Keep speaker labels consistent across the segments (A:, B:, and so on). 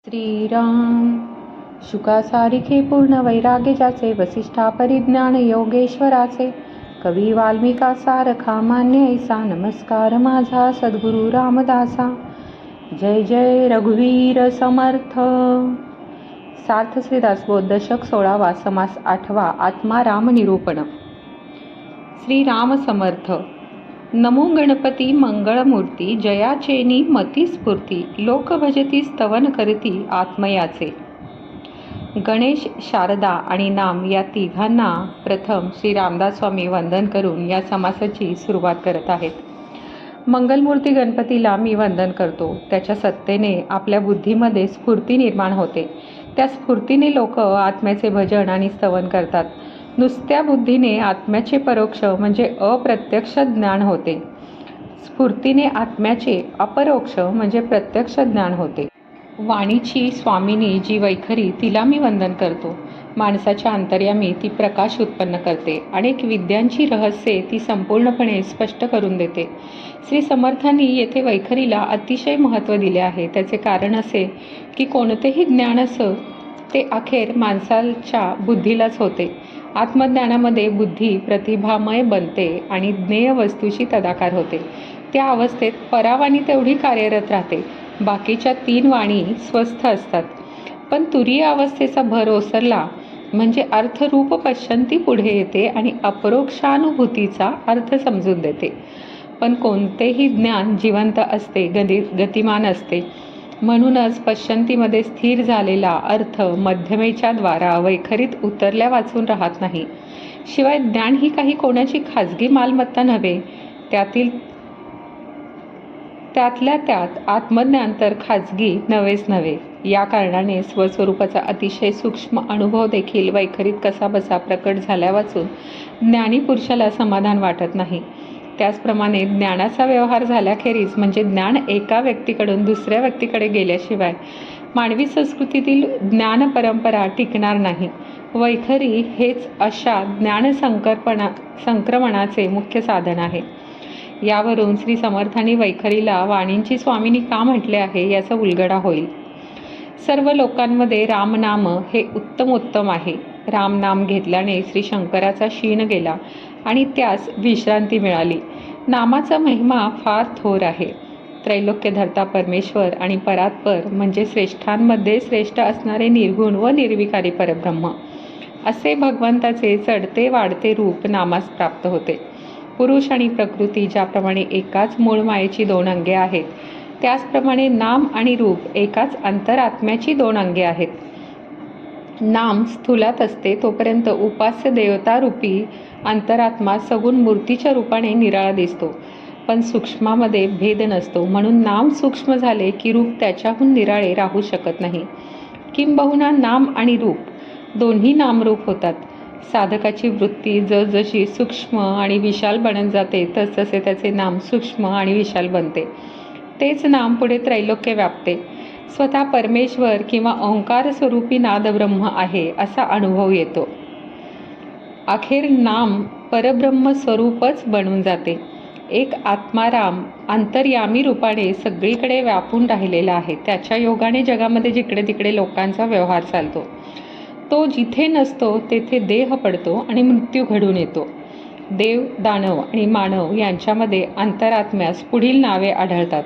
A: श्रीराम शुकासारिखे पूर्ण वैराग्य ज्याचे, वसिष्ठा परिज्ञान योगेश्वराचे, कवी वाल्मिका सारखा मान्य ऐसा, नमस्कार माझा सद्गुरु रामदासा. जय जय रघुवीर समर्थ. सार्थ श्रीदासबोध दशक 16वा, समास 8वा, आत्मा राम निरूपण. श्रीराम समर्थ. नमो गणपती मंगळमूर्ती, जयाचेनी मती स्फूर्ती, लोक भजती स्तवन करती आत्मयाचे. गणेश, शारदा आणि नाम या तिघांना प्रथम श्री रामदास स्वामी वंदन करून या समासाची सुरुवात करत आहेत. मंगलमूर्ती गणपतीला मी वंदन करतो. त्याच्या सत्तेने आपल्या बुद्धीमध्ये स्फूर्ती निर्माण होते. त्या स्फूर्तीने लोक आत्म्याचे भजन आणि स्तवन करतात. नुसत्या बुद्धीने आत्म्याचे परोक्ष म्हणजे अप्रत्यक्ष ज्ञान होते. स्फूर्तीने आत्म्याचे अपरोक्ष म्हणजे प्रत्यक्ष ज्ञान होते. वाणीची स्वामिनी जी वैखरी, तिला मी वंदन करतो. माणसाच्या अंतर्यामी ती प्रकाश उत्पन्न करते. अनेक विद्यांची रहस्ये ती संपूर्णपणे स्पष्ट करून देते. श्री समर्थांनी येथे वैखरीला अतिशय महत्त्व दिले आहे. त्याचे कारण असे की कोणतेही ज्ञान असो ते अखेर माणसाच्या बुद्धीलाच होते. आत्मज्ञानामध्ये बुद्धी प्रतिभामय बनते आणि ज्ञेय वस्तूची तदाकार होते. त्या अवस्थेत परावाणी तेवढी कार्यरत राहते. बाकीच्या 3 वाणी स्वस्थ असतात. पण तुरीय अवस्थेचा भर ओसरला म्हणजे अर्थरूप पश्यंती पुढे येते आणि अपरोक्षानुभूतीचा अर्थ समजून देते. पण कोणतेही ज्ञान जिवंत असते, गतिमान असते. म्हणूनच पश्यंतीमध्ये स्थिर झालेला अर्थ मध्यमेच्या द्वारा वैखरीत उतरल्या वाचून राहत नाही. शिवाय ज्ञान ही काही कोणाची खाजगी मालमत्ता नव्हे. त्यातल्या त्यात आत्मज्ञान तर खाजगी नव्हेच नव्हे. या कारणाने स्वस्वरूपाचा अतिशय सूक्ष्म अनुभव देखील वैखरीत कसाबसा प्रकट झाल्या वाचून ज्ञानी पुरुषाला समाधान वाटत नाही. त्याचप्रमाणे ज्ञानाचा व्यवहार झाल्याखेरीज म्हणजे ज्ञान एका व्यक्तीकडून दुसऱ्या व्यक्तीकडे गेल्याशिवाय मानवी संस्कृतीतील ज्ञान परंपरा टिकणार नाही. वैखरी हेच अशा ज्ञान संक्रमणाचे मुख्य साधन आहे. यावरून श्री समर्थांनी वैखरीला वाणींची स्वामिनी का म्हटले आहे याचा उलगडा होईल. सर्व लोकांमध्ये रामनाम हे उत्तमोत्तम आहे. रामनाम घेतल्याने श्री शंकराचा शीण गेला आणि त्यास विश्रांती मिळाली. नामाचा महिमा फार थोर आहे. त्रैलोक्यधर्ता परमेश्वर आणि परात्पर म्हणजे श्रेष्ठांमध्ये श्रेष्ठ असणारे निर्गुण व निर्विकारी परब्रह्म असे भगवंताचे चढते वाढते रूप नामास प्राप्त होते. पुरुष आणि प्रकृती ज्याप्रमाणे एकाच मूळ मायेची 2 अंगे आहेत, त्याचप्रमाणे नाम आणि रूप एकाच अंतरात्म्याची 2 अंगे आहेत. नाम स्थूलात असते तोपर्यंत उपास्य देवता रूपी अंतरात्मा सगुण मूर्तीच्या रूपाने निराळा दिसतो. पण सूक्ष्मामध्ये भेद नसतो. म्हणून नाम सूक्ष्म झाले की रूप त्याच्याहून निराळे राहू शकत नाही. किंबहुना नाम आणि रूप दोन्ही नामरूप होतात. साधकाची वृत्ती जसजशी सूक्ष्म आणि विशाल बनत जाते तसतसे त्याचे नाम सूक्ष्म आणि विशाल बनते. तेच नाम पुढे त्रैलोक्य व्यापते. स्वतः परमेश्वर किंवा ओंकार स्वरूपी नादब्रह्म आहे असा अनुभव येतो. अखेर नाम परब्रह्म स्वरूपच बनून जाते. एक आत्माराम अंतर्यामी रूपाने सगळीकडे व्यापून राहिलेला आहे. त्याच्या योगाने जगामध्ये जिकडे तिकडे लोकांचा व्यवहार चालतो. तो जिथे नसतो तेथे देह पडतो आणि मृत्यू घडून येतो. देव, दानव आणि मानव यांच्यामध्ये अंतरात्म्यास पुढील नावे आढळतात: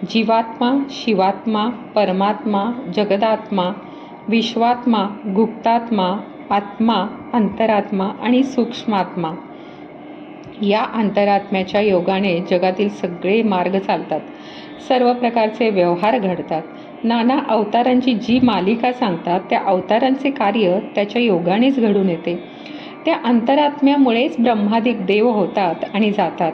A: जीवात्मा, शिवात्मा, परमात्मा, जगदात्मा, विश्वात्मा, गुप्तात्मा, आत्मा, अंतरात्मा आणि सूक्ष्मात्मा. या अंतरात्म्याच्या योगाने जगातील सगळे मार्ग चालतात. सर्व प्रकारचे व्यवहार घडतात. नाना अवतारांची जी मालिका सांगतात त्या अवतारांचे कार्य त्याच्या योगानेच घडून येते. त्या अंतरात्म्यामुळेच ब्रह्मादिक देव होतात आणि जातात.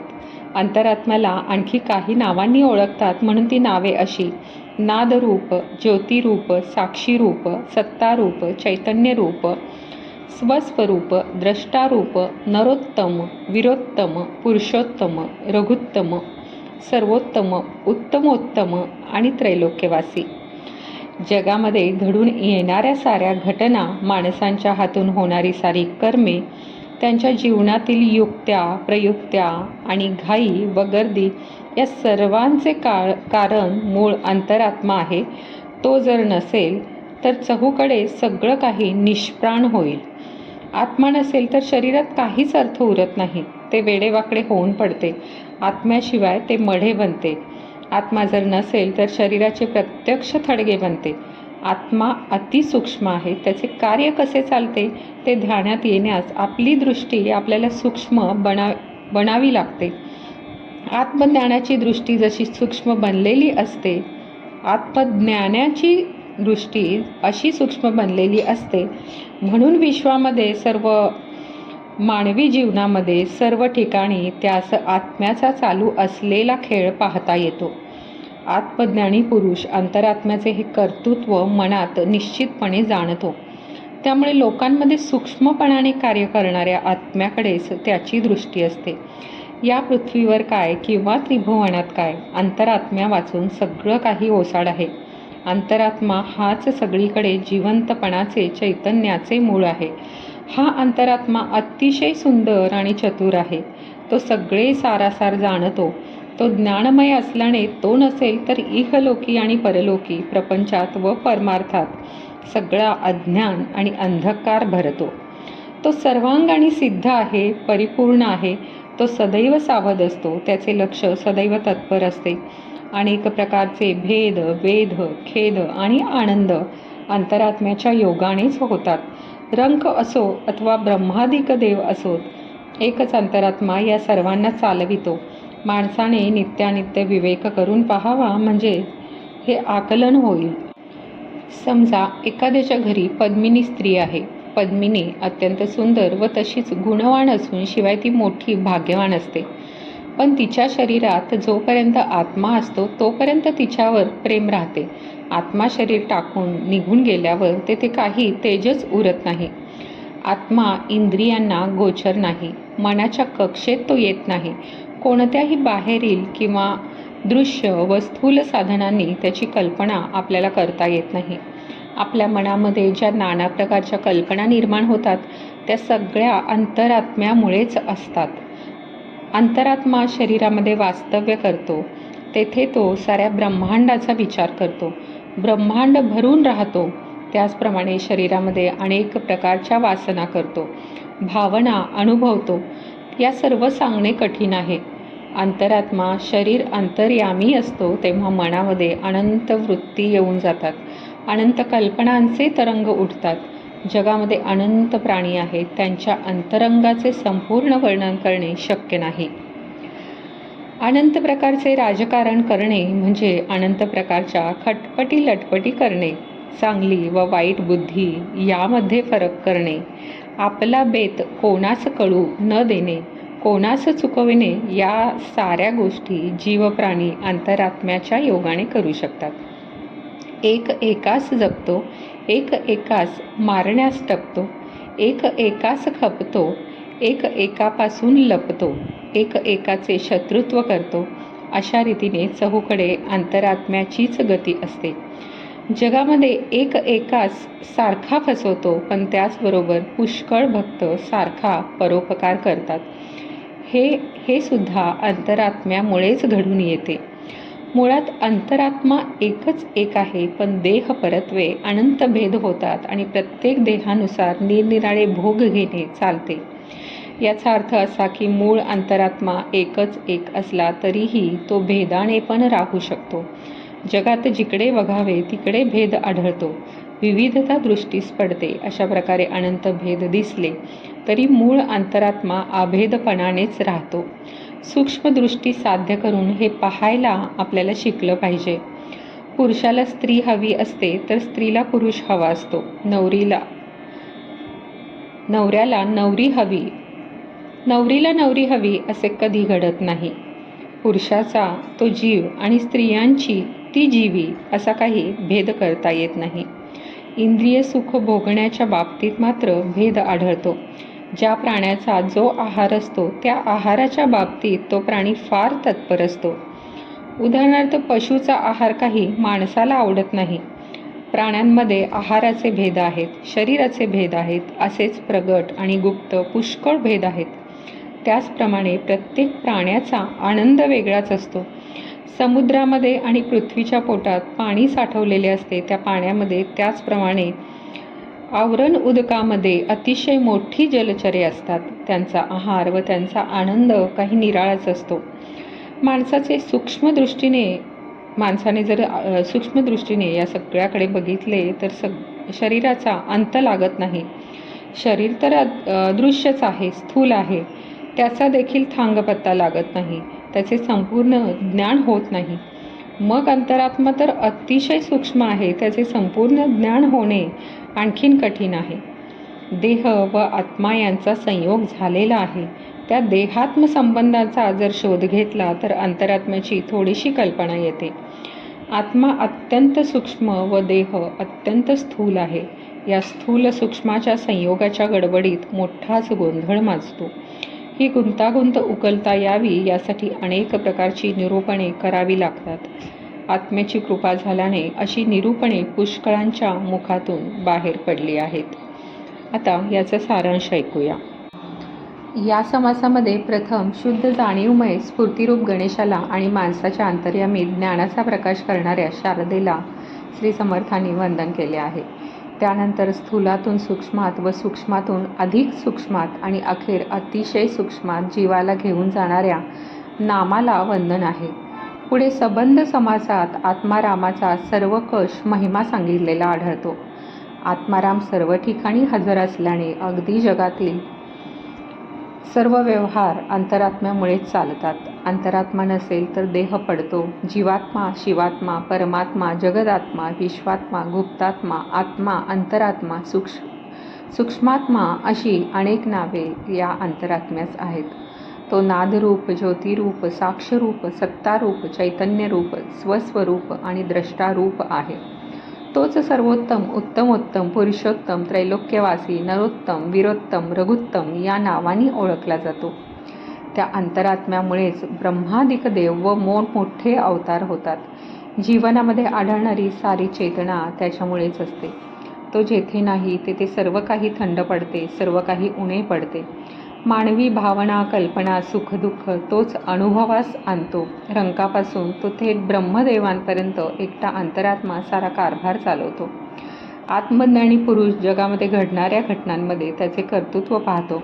A: अंतरात्म्याला आणखी काही नावांनी ओळखतात. म्हणून ती नावे अशी: नादरूप, ज्योतिरूप, साक्षीरूप, सत्तारूप, चैतन्यरूप, स्वस्वरूप, द्रष्टारूप, नरोत्तम, वीरोत्तम, पुरुषोत्तम, रघुत्तम, सर्वोत्तम, उत्तमोत्तम आणि त्रैलोक्यवासी. जगामध्ये घडून येणाऱ्या साऱ्या घटना, माणसांच्या हातून होणारी सारी कर्मे, त्यांच्या जीवनातील युक्त्या, प्रयुक्त्या आणि घाई व गर्दी या सर्वांचे कारण मूळ अंतरात्मा आहे. तो जर नसेल तर चहूकडे सगळं काही निष्प्राण होईल. आत्मा नसेल तर शरीरात काहीच अर्थ उरत नाही. ते वेडेवाकडे होऊन पडते. आत्म्याशिवाय ते मढे बनते. आत्मा जर नसेल तर शरीराचे प्रत्यक्ष थडगे बनते. आत्मा अतिसूक्ष्म आहे. त्याचे कार्य कसे चालते ते ध्यानात येण्यास आपली दृष्टी आपल्याला सूक्ष्म बनावी लागते. आत्मज्ञानाची दृष्टी जशी सूक्ष्म बनलेली असते, आत्मज्ञानाची दृष्टी अशी सूक्ष्म बनलेली असते. म्हणून विश्वामध्ये सर्व मानवी जीवनामध्ये सर्व ठिकाणी त्यास आत्म्याचा चालू असलेला खेळ पाहता येतो. आत्मज्ञानी पुरुष अंतरात्म्याचे हे कर्तृत्व मनात निश्चितपणे जाणतो. त्यामुळे लोकांमध्ये सूक्ष्मपणाने कार्य करणाऱ्या आत्म्याकडेच त्याची दृष्टी असते. या पृथ्वीवर काय किंवा त्रिभुवनात काय, अंतरात्म्या वाचून सगळं काही ओसाड आहे. अंतरात्मा हाच सगळीकडे जिवंतपणाचे चैतन्याचे मूळ आहे. हा अंतरात्मा अतिशय सुंदर आणि चतुर आहे. तो सगळे सारासार जाणतो. तो ज्ञानमय असल्याने तो नसेल तर इहलोकी आणि परलोकी प्रपंचात व परमार्थात सगळा अज्ञान आणि अंधकार भरतो. तो सर्वांगाने सिद्ध आहे, परिपूर्ण आहे. तो सदैव सावध असतो. त्याचे लक्ष सदैव तत्पर असते. अनेक प्रकारचे भेद, वेध, खेद आणि आनंद अंतरात्म्याच्या योगानेच होतात. रंक असो अथवा ब्रह्मादिक देव असोत, एकच अंतरात्मा या सर्वांना चालवितो. माणसाने नित्यानित्य विवेक करून पाहावा, म्हणजे हे आकलन होईल. समजा एखाद्याच्या घरी पद्मिनी स्त्री आहे. पद्मिनी अत्यंत सुंदर व तशीच गुणवान असून शिवाय ती मोठी भाग्यवान असते. पण तिच्या शरीरात जोपर्यंत आत्मा असतो तोपर्यंत तिच्यावर प्रेम राहते. आत्मा शरीर टाकून निघून गेल्यावर तेथे काही तेजच उरत नाही. आत्मा इंद्रियांना गोचर नाही. मनाच्या कक्षेत तो येत नाही. कोणत्याही बाहेरील किंवा दृश्य व स्थूल साधनांनी त्याची कल्पना आपल्याला करता येत नाही. आपल्या मनामध्ये ज्या नाना प्रकारच्या कल्पना निर्माण होतात त्या सगळ्या अंतरात्म्यामुळेच असतात. अंतरात्मा शरीरामध्ये वास्तव्य करतो. तेथे तो साऱ्या ब्रह्मांडाचा विचार करतो. ब्रह्मांड भरून राहतो. त्याचप्रमाणे शरीरामध्ये अनेक प्रकारच्या वासना करतो, भावना अनुभवतो. या सर्व सांगणे कठीण आहे. अंतरात्मा शरीर अंतर्यामी असतो तेव्हा मनामध्ये अनंत वृत्ती येऊन जातात. अनंत कल्पनांचे तरंग उठतात. जगामध्ये अनंत प्राणी आहेत. त्यांच्या अंतरंगाचे संपूर्ण वर्णन करणे शक्य नाही. अनंत प्रकारचे राजकारण करणे म्हणजे अनंत प्रकारच्या खटपटी लटपटी करणे. चांगली व वाईट बुद्धी यामध्ये फरक करणे. आपला बेत कोणास कळू न देणे, कोणास चुकविणे, या साऱ्या गोष्टी जीवप्राणी अंतरात्म्याच्या योगाने करू शकतात. एक एकास जपतो, एक एकास मारण्यास टपतो, एक एकास खपतो, एक एकापासून लपतो, एक एकाचे शत्रुत्व करतो. अशा रीतीने चहूकडे अंतरात्म्याचीच गती असते. जगामध्ये एक एकास सारखा फसवतो, पण त्याचबरोबर पुष्कळ भक्त सारखा परोपकार करतात. हे सुद्धा अंतरात्म्यामुळेच घडून येते. मुळात अंतरात्मा एकच एक आहे, पण देह परत्वे अनंत भेद होतात आणि प्रत्येक देहानुसार निरनिराळे भोग घेणे चालते. याचा अर्थ असा की मूळ अंतरात्मा एकच एक असला तरीही तो भेदाने पण राहू शकतो. जगात जिकडे बघावे तिकडे भेद आढळतो. विविधता दृष्टीस पडते. अशा प्रकारे अनंत भेद दिसले तरी मूळ अंतरात्मा अभेदपणानेच राहतो. सूक्ष्मदृष्टी साध्य करून हे पाहायला आपल्याला शिकलं पाहिजे. पुरुषाला स्त्री हवी असते तर स्त्रीला पुरुष हवा असतो. नवऱ्याला नवरीला नवरी हवी असे कधी घडत नाही. पुरुषाचा तो जीव आणि स्त्रियांची ती जीवी असा काही भेद करता येत नाही. इंद्रिय सुख भोगण्याच्या बाबतीत मात्र भेद आढळतो. ज्या प्राण्याचा जो आहार असतो त्या आहाराच्या बाबतीत तो प्राणी फार तत्पर असतो. उदाहरणार्थ पशुचा आहार काही माणसाला आवडत नाही. प्राण्यांमध्ये आहाराचे भेद आहेत, शरीराचे भेद आहेत, असेच प्रगट आणि गुप्त पुष्कळ भेद आहेत. त्याचप्रमाणे प्रत्येक प्राण्याचा आनंद वेगळाच असतो. समुद्रामध्ये आणि पृथ्वीच्या पोटात पाणी साठवलेले असते. त्या पाण्यामध्ये त्याचप्रमाणे आवरण उदकामध्ये अतिशय मोठी जलचरे असतात. त्यांचा आहार व त्यांचा आनंद काही निराळाच असतो. माणसाने जर सूक्ष्मदृष्टीने या सगळ्याकडे बघितले तर शरीराचा अंत लागत नाही. शरीर तर दृश्यच आहे, स्थूल आहे. त्याचा देखील थांगपत्ता लागत नाही. त्याचे संपूर्ण ज्ञान होत नाही. मग अंतरात्मा तर अतिशय सूक्ष्म आहे. त्याचे संपूर्ण ज्ञान होणे आणखीन कठीण आहे. देह व आत्मा यांचा संयोग झालेला आहे. त्या देहात्म संबंधाचा जर शोध घेतला तर अंतरात्म्याची थोडीशी कल्पना येते. आत्मा अत्यंत सूक्ष्म व देह अत्यंत स्थूल आहे. या स्थूल सूक्ष्माच्या संयोगाच्या गडबडीत मोठाच गोंधळ माजतो. ही गुंतागुंत उकलता यावी यासाठी अनेक प्रकारची निरूपणे करावी लागतात. आत्म्याची कृपा झाल्याने अशी निरूपणे पुष्कळांच्या मुखातून बाहेर पडली आहेत. आता याचा सारांश ऐकूया. या समासामध्ये प्रथम शुद्ध जाणीवमय स्फूर्तिरूप गणेशाला आणि माणसाच्या अंतर्यामी ज्ञानाचा प्रकाश करणाऱ्या शारदेला श्री समर्थांनी वंदन केले आहे. त्यानंतर स्थूलातून सूक्ष्मात व सूक्ष्मातून अधिक सूक्ष्मात आणि अखेर अतिशय सूक्ष्मात जीवाला घेऊन जाणाऱ्या नामाला वंदन आहे. पुढे सबंध समासात आत्मारामाचा सर्वकष महिमा सांगितलेला आढळतो. आत्माराम सर्व ठिकाणी हजर असल्याने अगदी जगातील सर्व व्यवहार अंतरात्म्यामुळेच चालतात. अंतरात्मा नसेल तर देह पडतो. जीवात्मा, शिवात्मा, परमात्मा, जगदात्मा, विश्वात्मा, गुप्तात्मा, आत्मा, अंतरात्मा, सूक्ष्मात्मा अशी अनेक नावे या अंतरात्म्यास आहेत. तो नादरूप, ज्योतिरूप, साक्षरूप, सत्तारूप, चैतन्यरूप, स्वस्वरूप आणि द्रष्टारूप आहे. तोच सर्वोत्तम, उत्तमोत्तम, पुरुषोत्तम, त्रैलोक्यवासी, नरोत्तम, वीरोत्तम, रघुत्तम या नावांनी ओळखला जातो. त्या अंतरात्म्यामुळेच ब्रह्मादिक देव व मोठमोठे अवतार होतात. जीवनामध्ये आढळणारी सारी चेतना त्याच्यामुळेच असते. तो जेथे नाही तेथे सर्व काही थंड पडते, सर्व काही उणे पडते. मानवी भावना, कल्पना, सुखदुःख तोच अनुभवास आणतो. रंकापासून तो थेट ब्रह्मदेवांपर्यंत एकटा अंतरात्मा सारा कारभार चालवतो. आत्मज्ञानी पुरुष जगामध्ये घडणाऱ्या घटनांमध्ये त्याचे कर्तृत्व पाहतो.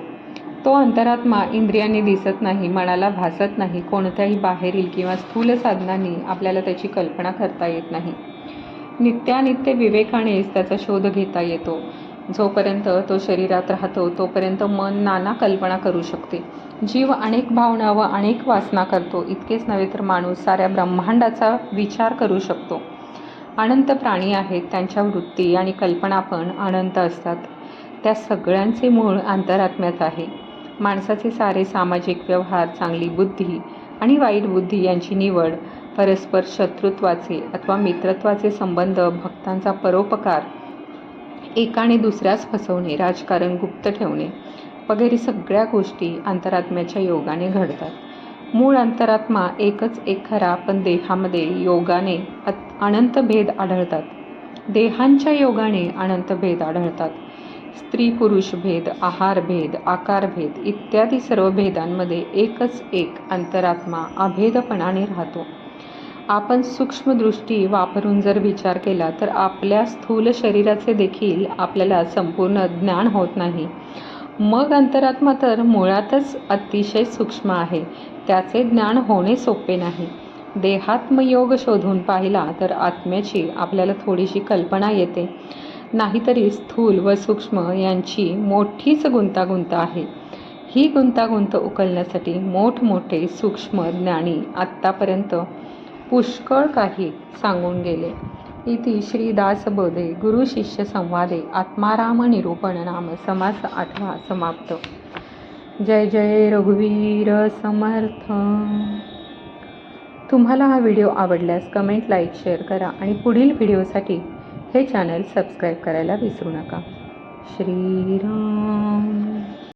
A: तो अंतरात्मा इंद्रियांनी दिसत नाही, मनाला भासत नाही. कोणत्याही बाहेरील किंवा स्थूल साधनांनी आपल्याला त्याची कल्पना करता येत नाही. नित्यानित्य विवेकानेच त्याचा शोध घेता येतो. जोपर्यंत तो शरीरात राहतो तोपर्यंत मन नाना कल्पना करू शकते. जीव अनेक भावना व अनेक वासना करतो. इतकेच नव्हे तर माणूस साऱ्या ब्रह्मांडाचा विचार करू शकतो. अनंत प्राणी आहेत, त्यांच्या वृत्ती आणि कल्पना पण अनंत असतात. त्या सगळ्यांचे मूळ अंतरात्म्यात आहे. माणसाचे सारे सामाजिक व्यवहार, चांगली बुद्धी आणि वाईट बुद्धी यांची निवड, परस्पर शत्रुत्वाचे अथवा मित्रत्वाचे संबंध, भक्तांचा परोपकार, एकाने दुसऱ्यास फसवणे, राजकारण गुप्त ठेवणे वगैरे सगळ्या गोष्टी अंतरात्म्याच्या योगाने घडतात. मूळ अंतरात्मा एकच एक खरा, पण देहामध्ये योगाने अनंत भेद आढळतात. देहांच्या योगाने अनंत भेद आढळतात. स्त्री पुरुष भेद, आहार भेद, आकार भेद इत्यादी सर्व भेदांमध्ये एकच एक अंतरात्मा अभेदपणाने राहतो. आपण सूक्ष्मदृष्टी वापरून जर विचार केला तर आपल्या स्थूल शरीराचे देखील आपल्याला संपूर्ण ज्ञान होत नाही. मग अंतरात्मा तर मुळातच अतिशय सूक्ष्म आहे. त्याचे ज्ञान होणे सोपे नाही. देहात्मयोग शोधून पाहिला तर आत्म्याची आपल्याला थोडीशी कल्पना येते. नाहीतरी स्थूल व सूक्ष्म यांची मोठीच गुंतागुंत आहे. ही गुंतागुंत उकलण्यासाठी मोठमोठे सूक्ष्म ज्ञानी आत्तापर्यंत पुष्कळ काही सांगून गेले. इति श्री दासबोधे गुरु शिष्य संवादे आत्माराम निरूपण नाम समास 8 समाप्त. जय जय रघुवीर समर्थ. तुम्हाला हा व्हिडिओ आवडल्यास कमेंट, लाईक, शेअर करा आणि पुढील व्हिडिओसाठी हे चॅनल सबस्क्राईब करायला विसरू नका. श्रीराम.